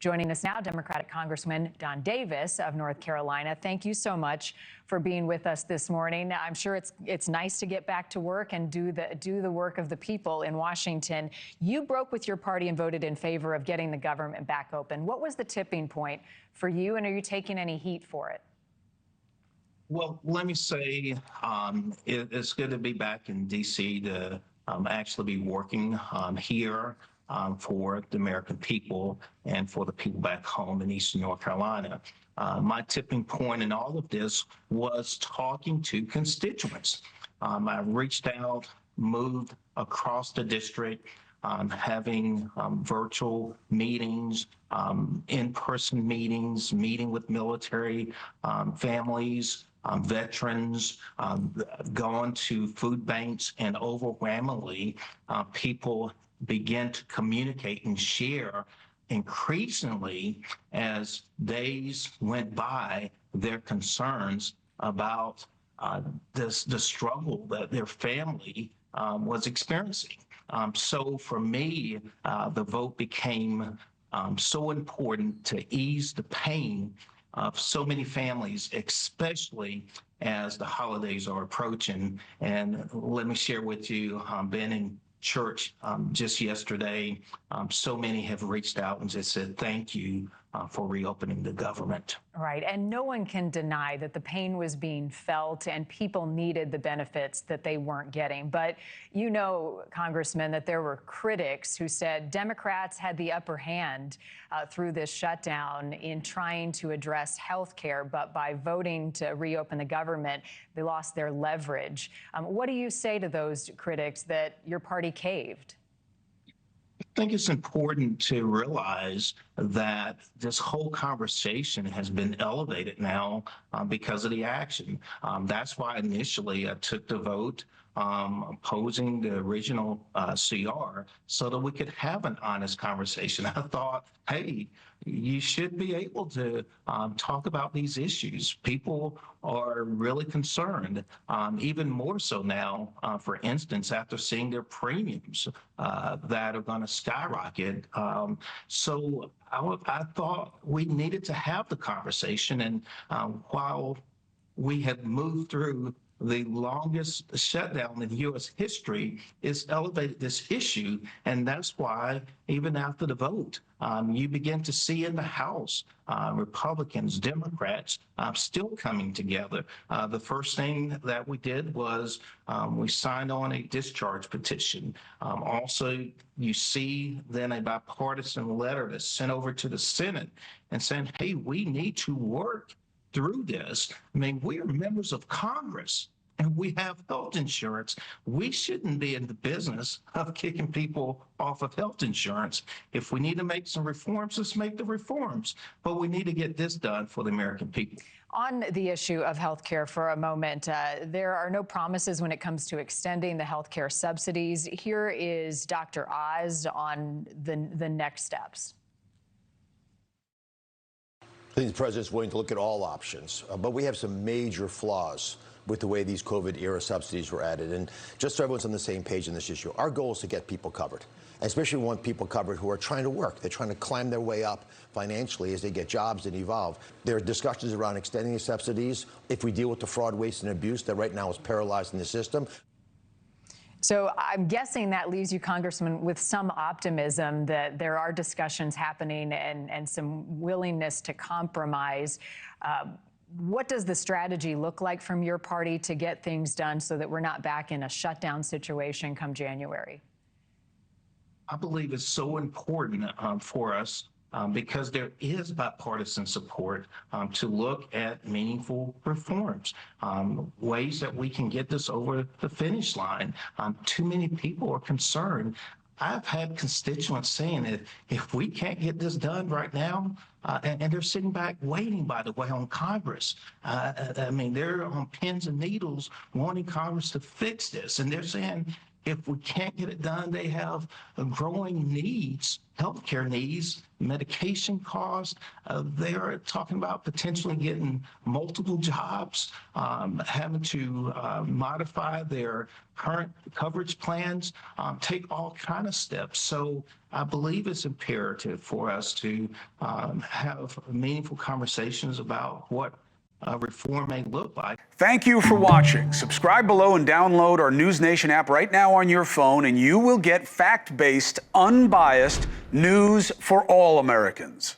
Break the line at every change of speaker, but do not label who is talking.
Joining us now, Democratic Congressman Don Davis of North Carolina. Thank you so much for being with us this morning. I'm sure it's nice to get back to work and do the work of the people in Washington. You broke with your party and voted in favor of getting the government back open. What was the tipping point for you, and are you taking any heat for it?
Well, let me say it's good to be back in D.C. to actually be working here for the American people and for the people back home in Eastern North Carolina. My tipping point in all of this was talking to constituents. I reached out, moved across the district, having virtual meetings, in-person meetings, meeting with military families, veterans, gone to food banks, and overwhelmingly, people begin to communicate and share increasingly as days went by their concerns about the struggle that their family was experiencing. So for me, the vote became so important to ease the pain of so many families, especially as the holidays are approaching. And let me share with you, been in church just yesterday, so many have reached out and just said thank you for reopening the government.
Right, and no one can deny that the pain was being felt and people needed the benefits that they weren't getting. But you know, Congressman, that there were critics who said Democrats had the upper hand through this shutdown in trying to address health care, but by voting to reopen the government, they lost their leverage. What do you say to those critics that your party caved?
I think it's important to realize that this whole conversation has been elevated now because of the action. That's why initially I took the vote opposing the original CR so that we could have an honest conversation. I thought, hey, you should be able to talk about these issues. People are really concerned, even more so now, for instance, after seeing their premiums that are going to skyrocket. So I thought we needed to have the conversation. And while we have moved through the longest shutdown in U.S. history, is elevated this issue. And that's why even after the vote, you begin to see in the House, Republicans, Democrats still coming together. The first thing that we did was we signed on a discharge petition. Also, you see then a bipartisan letter that's sent over to the Senate and saying, hey, we need to work through this. I mean, we are members of Congress and we have health insurance. We shouldn't be in the business of kicking people off of health insurance. If we need to make some reforms, let's make the reforms. But we need to get this done for the American people.
On the issue of health care for a moment, there are no promises when it comes to extending the health care subsidies. Here is Dr. Oz on the next steps.
I think the president's willing to look at all options, but we have some major flaws with the way these COVID-era subsidies were added. And just so everyone's on the same page in this issue, our goal is to get people covered, especially we want people covered who are trying to work. They're trying to climb their way up financially as they get jobs and evolve. There are discussions around extending the subsidies if we deal with the fraud, waste, and abuse that right now is paralyzed in the system.
So I'm guessing that leaves you, Congressman, with some optimism that there are discussions happening and some willingness to compromise. What does the strategy look like from your party to get things done so that we're not back in a shutdown situation come January?
I believe it's so important for us because there is bipartisan support to look at meaningful reforms, ways that we can get this over the finish line. Too many people are concerned. I've had constituents saying that if we can't get this done right now, and they're sitting back waiting, by the way, on Congress. I mean, they're on pins and needles wanting Congress to fix this. And they're saying, If we can't get it done, they have growing needs, healthcare needs, medication costs. They're talking about potentially getting multiple jobs, having to modify their current coverage plans, take all kind of steps. So I believe it's imperative for us to have meaningful conversations about what reform may look like.
Thank you for watching. Subscribe below and download our NewsNation app right now on your phone, and you will get fact-based, unbiased news for all Americans.